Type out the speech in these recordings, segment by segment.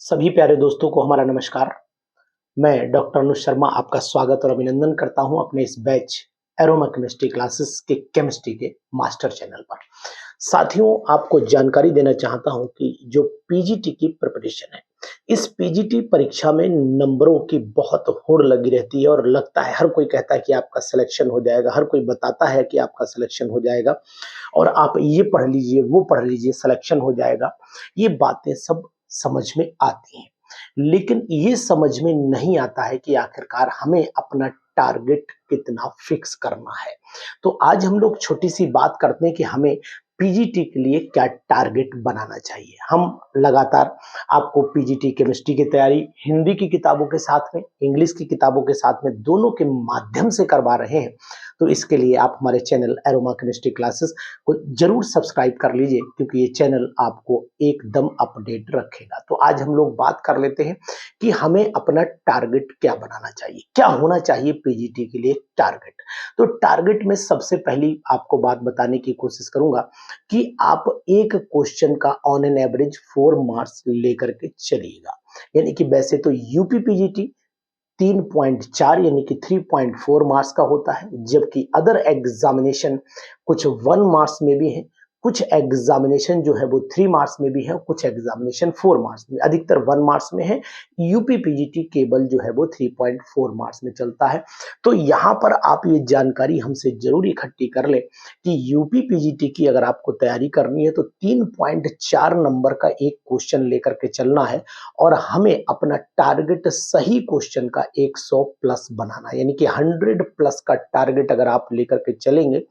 सभी प्यारे दोस्तों को हमारा नमस्कार। मैं डॉक्टर अनुज शर्मा आपका स्वागत और अभिनंदन करता हूं अपने इस बैच एरोमा केमिस्ट्री क्लासेस के केमिस्ट्री के मास्टर चैनल पर। साथियों, आपको जानकारी देना चाहता हूं कि जो पीजीटी की प्रिपरेशन है, इस पीजीटी परीक्षा में नंबरों की बहुत होड़ लगी रहती है और लगता है हर कोई कहता है कि आपका सिलेक्शन हो जाएगा, हर कोई बताता है कि आपका सिलेक्शन हो जाएगा और आप ये पढ़ लीजिए, वो पढ़ लीजिए, सिलेक्शन हो जाएगा। ये बातें सब समझ में आती हैं, लेकिन ये समझ में नहीं आता है कि आखिरकार हमें अपना टारगेट कितना फिक्स करना है। तो आज हम लोग छोटी सी बात करते हैं कि हमें पीजीटी के लिए क्या टारगेट बनाना चाहिए। हम लगातार आपको पीजीटी केमिस्ट्री की तैयारी हिंदी की किताबों के साथ में, इंग्लिश की किताबों के साथ में, दोनों के माध्यम से करवा रहे हैं। तो इसके लिए आप हमारे चैनल एरोमा केमिस्ट्री क्लासेस को जरूर सब्सक्राइब कर लीजिए, क्योंकि ये चैनल आपको एकदम अपडेट रखेगा। तो आज हम लोग बात कर लेते हैं कि हमें अपना टारगेट क्या बनाना चाहिए, क्या होना चाहिए पीजीटी के लिए टारगेट। तो टारगेट में सबसे पहली आपको बात बताने की कोशिश करूंगा कि आप एक क्वेश्चन का ऑन एन एवरेज 4 मार्क्स लेकर के चलिएगा। यानी कि वैसे तो यूपी पीजीटी 3.4 यानी कि 3.4 मार्क्स का होता है, जबकि अदर एग्जामिनेशन कुछ 1 मार्क्स में भी है, कुछ एग्जामिनेशन जो है वो 3 मार्क्स में भी है, कुछ एग्जामिनेशन 4 मार्क्स में, अधिकतर 1 मार्क्स में है। यूपी पीजीटी केवल जो है वो 3.4 मार्क्स में चलता है। तो यहाँ पर आप ये जानकारी हमसे जरूर इकट्ठी कर लें कि यूपी पीजीटी की अगर आपको तैयारी करनी है तो 3.4 नंबर का एक क्वेश्चन लेकर के चलना है और हमें अपना टारगेट सही क्वेश्चन का 100 प्लस बनाना है। यानी कि 100 प्लस का टारगेट अगर आप लेकर के चलेंगे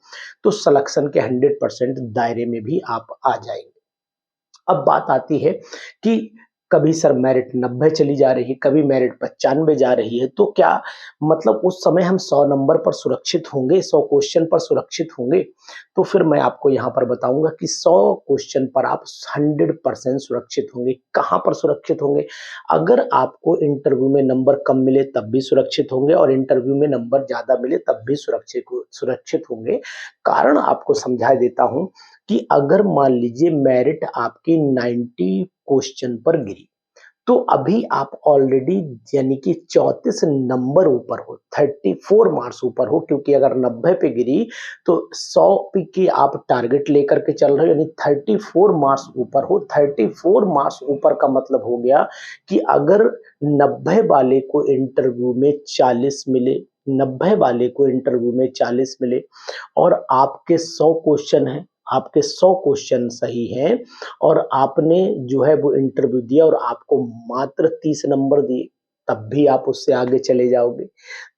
तो सिलेक्शन के 100% दायरे में भी आप आ जाएंगे। अब बात आती है कि कभी सर मेरिट 90 चली जा रही है, कभी मेरिट 95 जा रही है, तो क्या मतलब उस समय हम 100 नंबर पर सुरक्षित होंगे, 100 क्वेश्चन पर सुरक्षित होंगे? तो फिर मैं आपको यहाँ पर बताऊंगा कि 100 क्वेश्चन पर आप 100% सुरक्षित होंगे। कहाँ पर सुरक्षित होंगे? अगर आपको इंटरव्यू में नंबर कम मिले तब भी सुरक्षित होंगे और इंटरव्यू में नंबर ज्यादा मिले तब भी सुरक्षित होंगे। कारण आपको समझा देता हूं कि अगर मान लीजिए मेरिट आपकी 90 क्वेश्चन पर गिरी, तो अभी आप ऑलरेडी यानी कि 34 नंबर ऊपर हो, 34 मार्क्स ऊपर हो, क्योंकि अगर 90 पे गिरी तो 100 पे की आप टारगेट लेकर के चल रहे हो, यानी 34 मार्क्स ऊपर हो। 34 मार्क्स ऊपर का मतलब हो गया कि अगर 90 वाले को इंटरव्यू में 40 मिले, 90 वाले को इंटरव्यू में 40 मिले और आपके 100 क्वेश्चन हैं, आपके 100 क्वेश्चन सही हैं और आपने जो है वो इंटरव्यू दिया और आपको मात्र 30 नंबर दिए, तब भी आप उससे आगे चले जाओगे।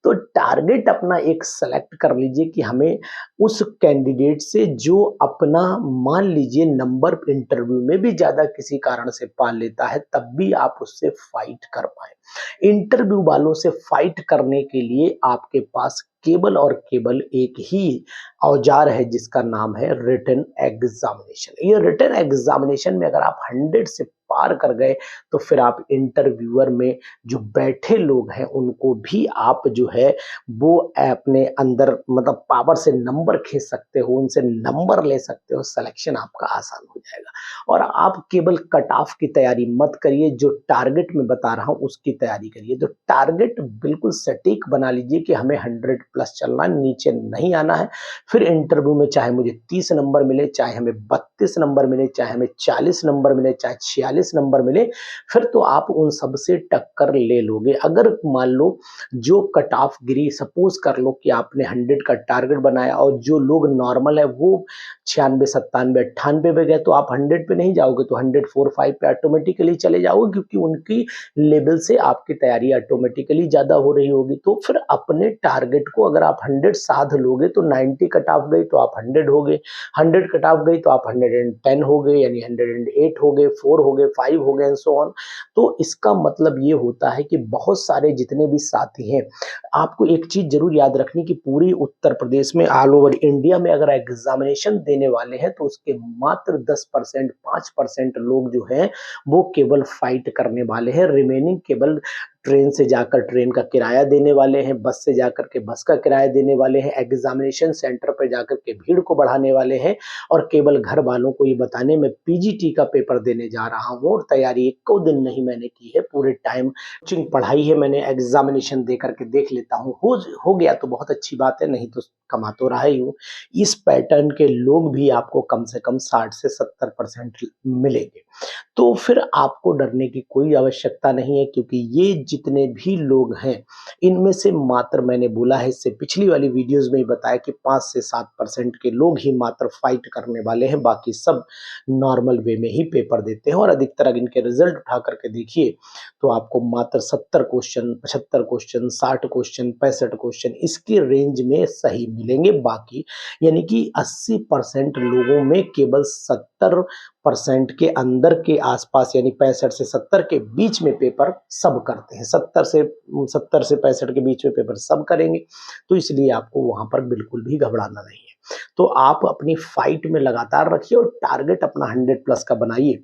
तो टारगेट अपना एक सेलेक्ट कर लीजिए कि हमें उस कैंडिडेट से जो अपना मान लीजिए नंबर इंटरव्यू में भी ज्यादा किसी कारण से पा लेता है, तब भी आप उससे फाइट कर पाए। इंटरव्यू वालों से फाइट करने के लिए आपके पास केवल और केवल एक ही औजार है, जिसका नाम है रिटन एग्जामिनेशन। ये रिटन एग्जामिनेशन में अगर आप 100 से पार कर गए तो फिर आप इंटरव्यूअर में जो बैठे लोग हैं उनको भी आप जो है वो अपने अंदर मतलब पावर से नंबर खींच सकते हो, उनसे नंबर ले सकते हो, सिलेक्शन आपका आसान हो जाएगा। और आप केवल कट ऑफ की तैयारी मत करिए, जो टारगेट मैं बता रहा हूं उसकी तैयारी करिए। तो टारगेट बिल्कुल सटीक बना लीजिए कि हमें 100 प्लस चलना, नीचे नहीं आना है। फिर इंटरव्यू में चाहे मुझे 30 नंबर मिले, चाहे हमें 32 नंबर मिले, चाहे हमें 40 नंबर मिले, चाहे 46 नंबर मिले, फिर तो आप उन सब से टक्कर ले लोगे। अगर मान लो जो कट ऑफ गिरी, सपोज कर लो कि आपने 100 का टारगेट बनाया और जो लोग नॉर्मल है वो 96 97 98 पे गए, तो आप 100 पे नहीं जाओगे, तो 104 5 पे ऑटोमेटिकली चले जाओगे, क्योंकि उनकी लेवल से आपकी तैयारी ऑटोमेटिकली ज्यादा हो रही होगी। तो फिर अपने टारगेट को अगर आप 100 साध लोगे तो 90 कट ऑफ गई तो आप 100 हो गए, 100 कट ऑफ गई तो आप 110 हो गए, यानी 108 हो गए, 4 हो गए, 5 हो गए एंड सो ऑन। तो इसका मतलब ये होता है कि बहुत सारे जितने भी साथी हैं, आपको एक चीज जरूर याद रखनी कि पूरी उत्तर प्रदेश में, ऑल ओवर इंडिया में अगर एग्जामिनेशन देने वाले हैं तो उसके मात्र 10% 5% लोग जो हैं वो केवल फाइट करने वाले हैं। रिमेनिंग केवल ट्रेन से जाकर ट्रेन का किराया देने वाले हैं, बस से जाकर के बस का किराया देने वाले हैं, एग्जामिनेशन सेंटर पर जाकर के भीड़ को बढ़ाने वाले हैं और केवल घर वालों को ये बताने में पीजीटी का पेपर देने जा रहा हूँ और तैयारी एक दिन नहीं मैंने की है, पूरे टाइम कोचिंग पढ़ाई है मैंने, एग्जामिनेशन दे करके देख लेता हूँ, हो गया तो बहुत अच्छी बात है, नहीं तो कमा तो रहा ही हूँ। इस पैटर्न के लोग भी आपको कम से कम 60 से 70% मिलेंगे। तो फिर आपको डरने की कोई आवश्यकता नहीं है, क्योंकि ये जितने भी लोग हैं, इनमें से मात्र मैंने बोला है इससे पिछली वाली वीडियोस में ही बताया कि 5 से 7% के लोग ही मात्र फाइट करने वाले हैं, बाकी सब नॉर्मल वे में ही पेपर देते हैं और अधिकतर अगर इनके रिजल्ट उठा करके देखिए तो आपको मात्र 70 क्वेश्चन, 75 क्वेश्चन, 60 क्वेश्चन, 65 क्वेश्चन इसके रेंज में सही मिलेंगे। बाकी यानी कि 80% लोगों में केवल 70% के अंदर के आसपास यानी 65 से 70 के बीच में पेपर सब करते हैं। 70 से 65 के बीच में पेपर सब करेंगे, तो इसलिए आपको वहां पर बिल्कुल भी घबराना नहीं है। तो आप अपनी फाइट में लगातार रखिए और टारगेट अपना 100 प्लस का बनाइए,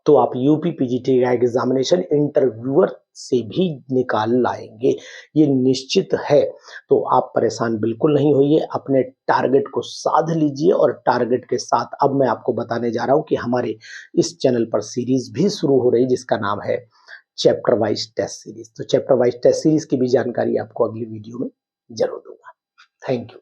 तो आप यूपी पीजीटी का एग्जामिनेशन इंटरव्यूअर से भी निकाल लाएंगे, ये निश्चित है। तो आप परेशान बिल्कुल नहीं होइए, अपने टारगेट को साध लीजिए और टारगेट के साथ अब मैं आपको बताने जा रहा हूं कि हमारे इस चैनल पर सीरीज भी शुरू हो रही जिसका नाम है चैप्टर वाइज टेस्ट सीरीज। तो चैप्टर वाइज टेस्ट सीरीज की भी जानकारी आपको अगली वीडियो में जरूर दूंगा। Thank you.